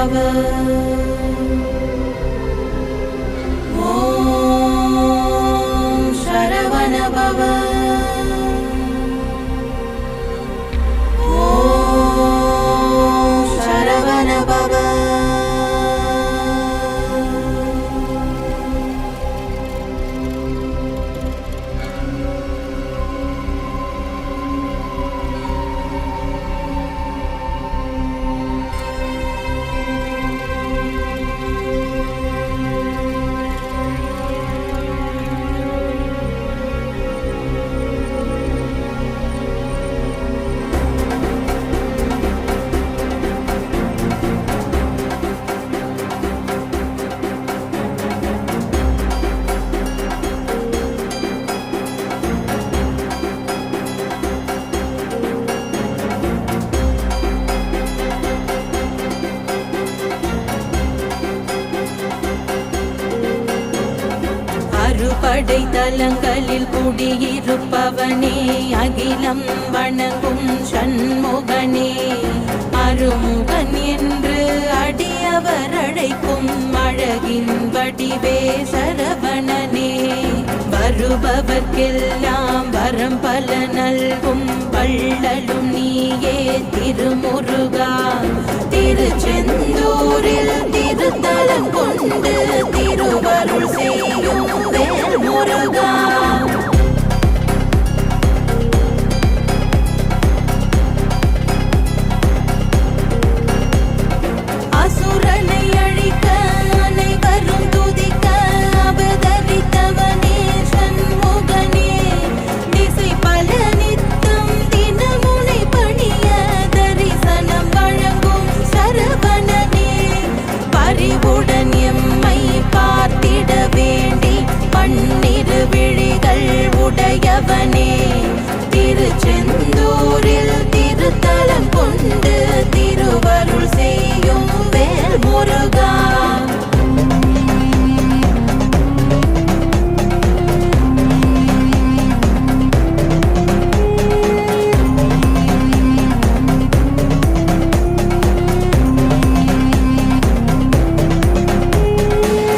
பவ ஓம் சரவண பவ ஓம் சரவண பவ அறுபடை தலங்களில் குடியிருப்பவனே அகிலம் வணங்கும் சண்முகனே அருமுகன் என்று அடியவர் அழைக்கும் அழகின் வடிவே சரவணனே வருபவர்க்கெல்லாம் வரம் பல நல்கும் வள்ளலும் நீயே திருமுருகா திருச்செந்தூரில் திருத்தலம் கொண்டு திருவருள் செய்யும் வேல் முருகா அசுரனை அழிக்க அனைவரும் துதிக்க அவதரித்தவனே சண்முகனே திசை பல நித்தம் தினமுனை பணிய தரிசனம் வழங்கும் சரவணனே பரிவுடன் எம்மை பார்த்திட வேண்டி பன்னிரு விழிகள் உடையவனே திருச்செந்தூரில் திருத்தலம் கொண்டு திருவருள் செய்யும் வேல் முருகா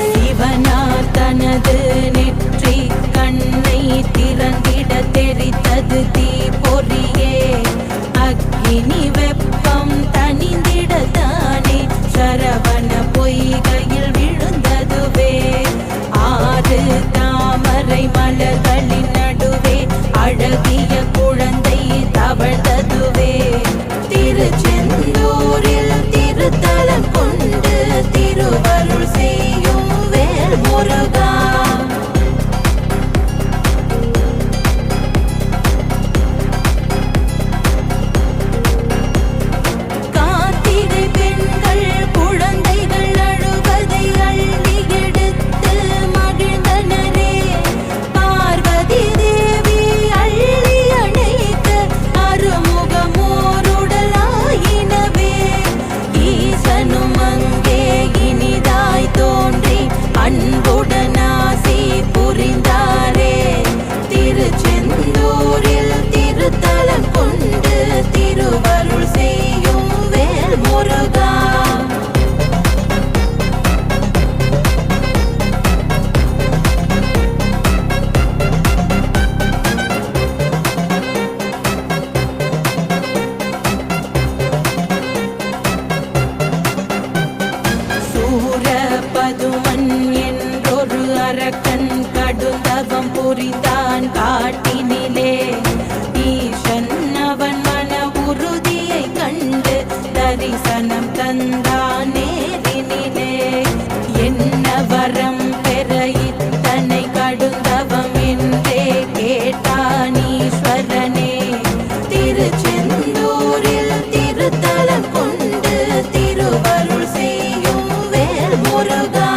சிவனார் தனது நெற்றி கண்ணை திறந்திட தெரித்தது தீ பொறியே அக்கினி வெப்பம் தனிந்திடத்தானே சரவண பொய்கையில் விழுந்ததுவே ஆறு தாமரை மலர்களின் நடுவே அழகிய குழந்தை தவழ்ந்ததுவே திருச்செந்தூரில் திருத்தலம் கொண்டு திருவருள் செய்யும் வேல் முருகா கார்த்திகை பெண்கள் குழந்தைகள் அழுவதை அள்ளி எடுத்து மகிழ்ந்தனரே பார்வதி தேவி அள்ளி அணைக்க அருமுகமோருடலாயினவே ஈசனும் அங்கே இனிதாய் தோன்றி அன்புடன் ஆசி புரிந்தாரே திருச்செந்தூரில் திருத்தலம் கொண்டு திருவருள் செய்யும் வேல் முருகா சூரபதுமன் என்றொரு அரக்கன் கடுந்தவம் புரிந்தான் காட்டினிலே ஈசன் அவன் மன உறுதியை கண்டு தரிசனம் தந்தான் நேரினிலே என்ன வரம் பெற இத்தனை கடுந்தவம் என்றே கேட்டான் ஈஸ்வரனே திருச்செந்தூரில் திருத்தலம் கொண்டு திருவருள் செய்யும் வேல் முருகா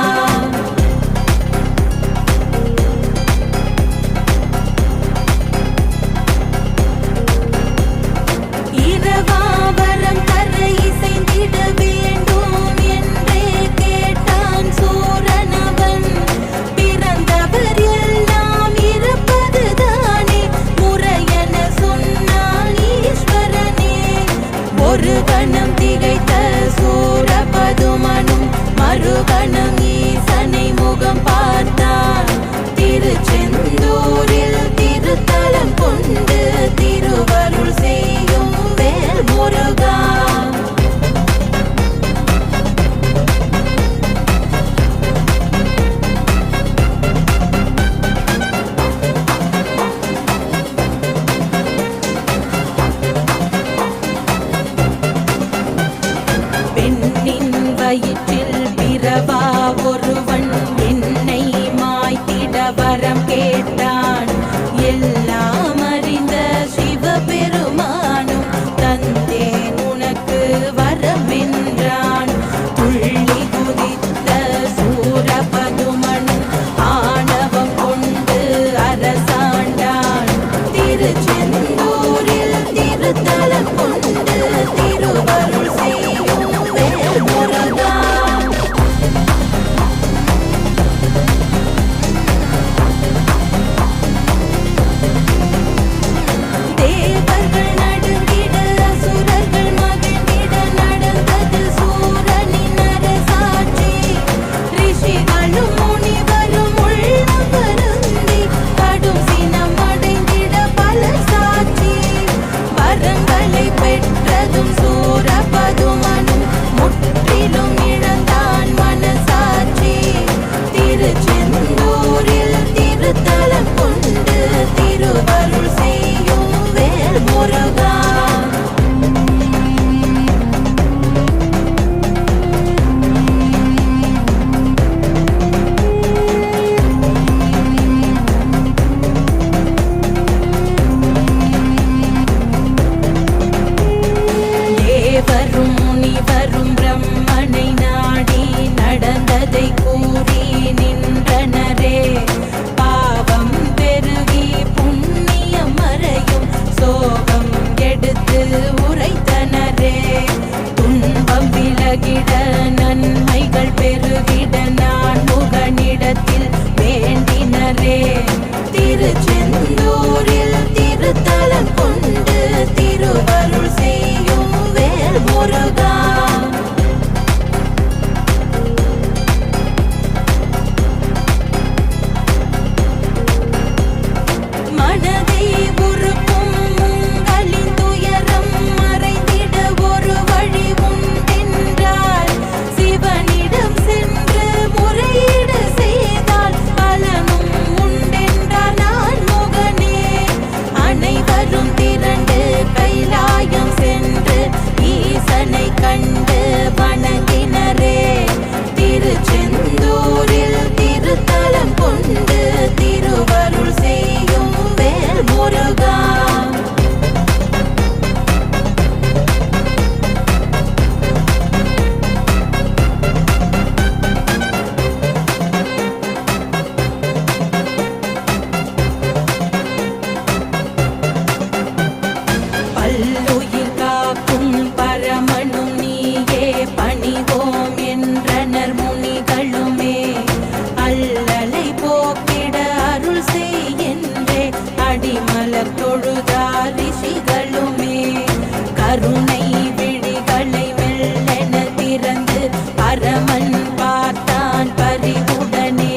கருணை விழிகளை மெல்லென திறந்து பரமன் பார்த்தான் பரிவுடனே.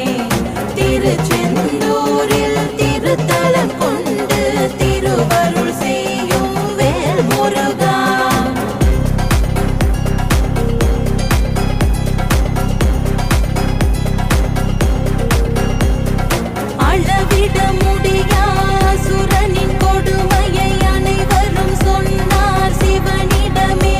திருச்செந்தூரில் திருத்தலம் கொண்டு திருவருள் செய்யும் வேல் முருகா. அளவிட முடியா அசுரனின் கொடுமையை அனைவரும் சொன்னார் சிவனிடமே.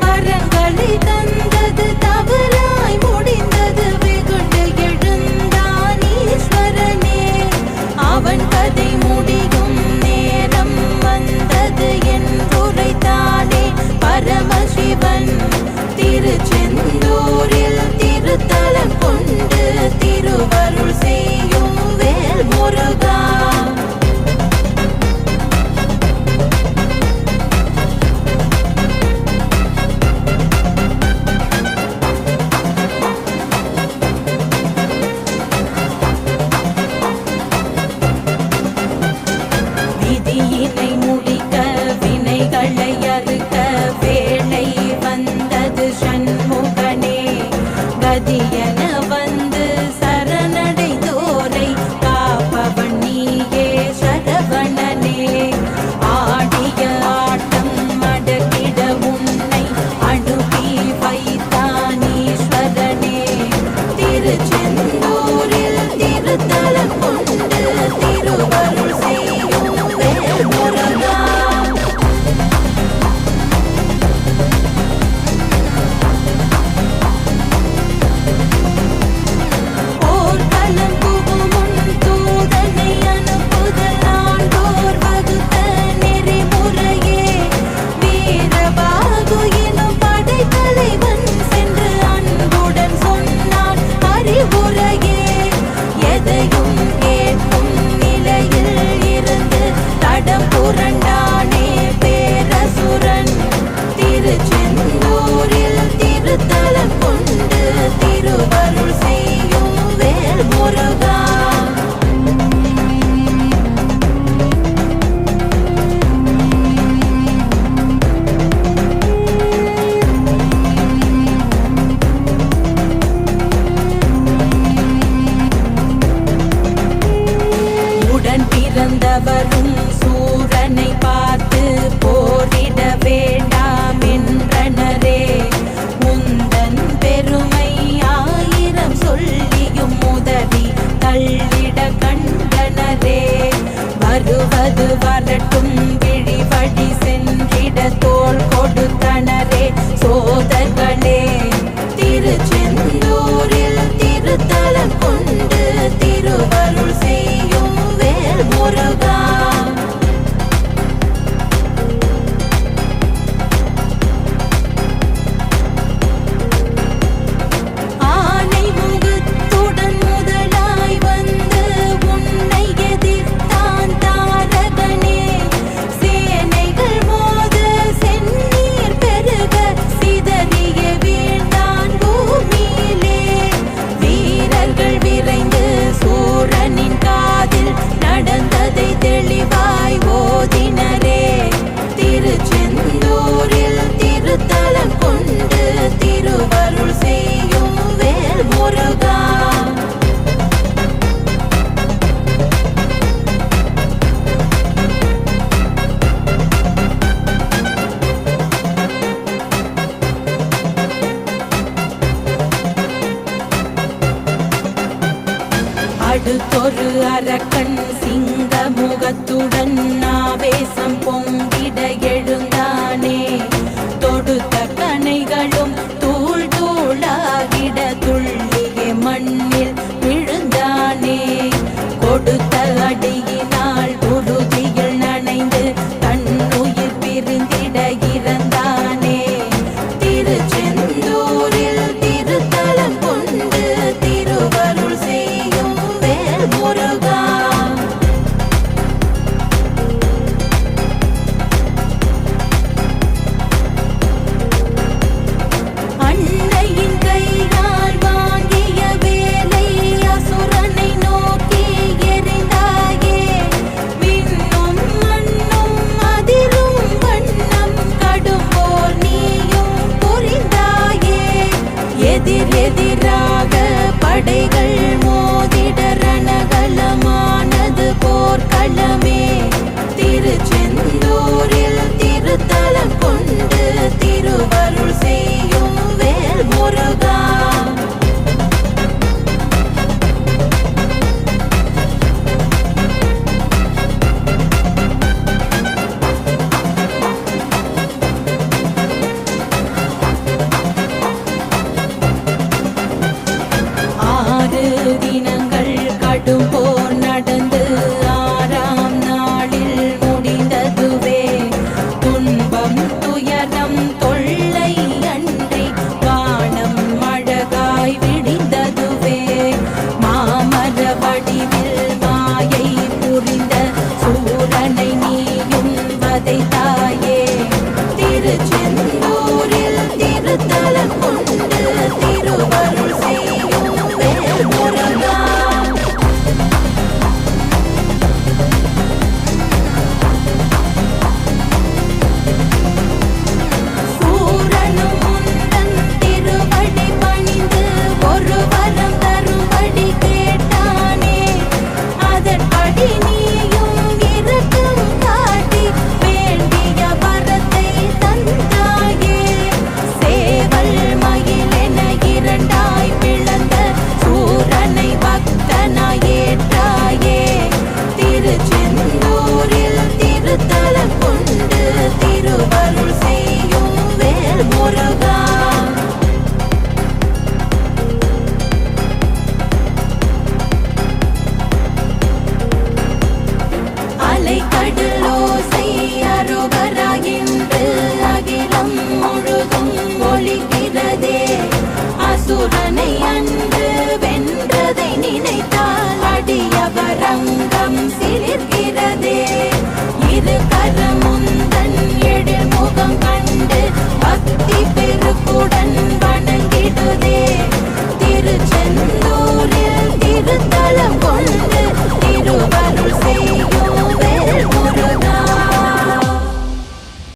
வரங்களை தந்தது தவறாய் முடிந்தது வெகுண்டு எழுந்தான் ஈஸ்வரனே. அவன் கதை முடியும் நேரம் வந்தது என்றுரைத்தானே பரமசிவன். திருச்செந்தூரில் திருத்தலம் கொண்டு திருவருள் செய்யும் வேல் முருகா. விதியினை முடிக்க வினைகளை அறுக்க வேளை வந்தது சண்முகனே. கதியன வந்து சரணடைந்தோரை காப்பவன் நீயே சரவணனே. ஆடிய ஆட்டம் அடக்கிட உன்னை அனுப்பி வைத்தான் ஈஸ்வரனே. திருச்செந்தூரில் திருத்தலம் கொண்டு திருவருள் செய்யும் வேல் முருகா. போர்க்களம் புகுமுன் தூதனை அனுப்புதல் ஆண்டோர் வகுத்த நெறிமுறையே. வீரபாகு எனும் படைத்தலைவன் சென்று அன்புடன் சொன்னான் அறிவுரையே. எதையும் கேட்கும் நிலையில் இருந்து தடம் புரண்டானே பேரசுரன். திருச்செந்தூரில் திருத்தலம் கொண்டு திருவருள் செய்யும் வேல் முருகா. உடன் பிறந்தவரும் சூரனை பார்த்து போரிட வேண்டாம் என்றனரே. உந்தன் பெருமை ஆயிரம் சொல்லியும் உதவி தள்ளிட கண்டனரே. வருவது வரட்டும் விழிவழி சென்றிட தோள் கொடுத்தனரே சோதர்களே. திருச்செந்தூரில் திருத்தலம் கொண்டு திருவருள் செய்யும் வேல் முருகா. ஆனை முகத்துடன் முதலாய் வந்து உன்னை எதிர்த்தான் தாரகனே. சேனைகள் மோத செந்நீர் பெருக சிதறிய வீழ்ந்தான் பூமியிலே. வீரர்கள் விரைந்து சூரனின் காதில் நடந்ததை தெளிவாய் ஓதினரே. திருச்செந்தூரில் திருத்தலம் கொண்டு திருவருள் செய்யும் வேல் முருகா. அடுத்தொரு அரக்கன் சிங்க முகத்து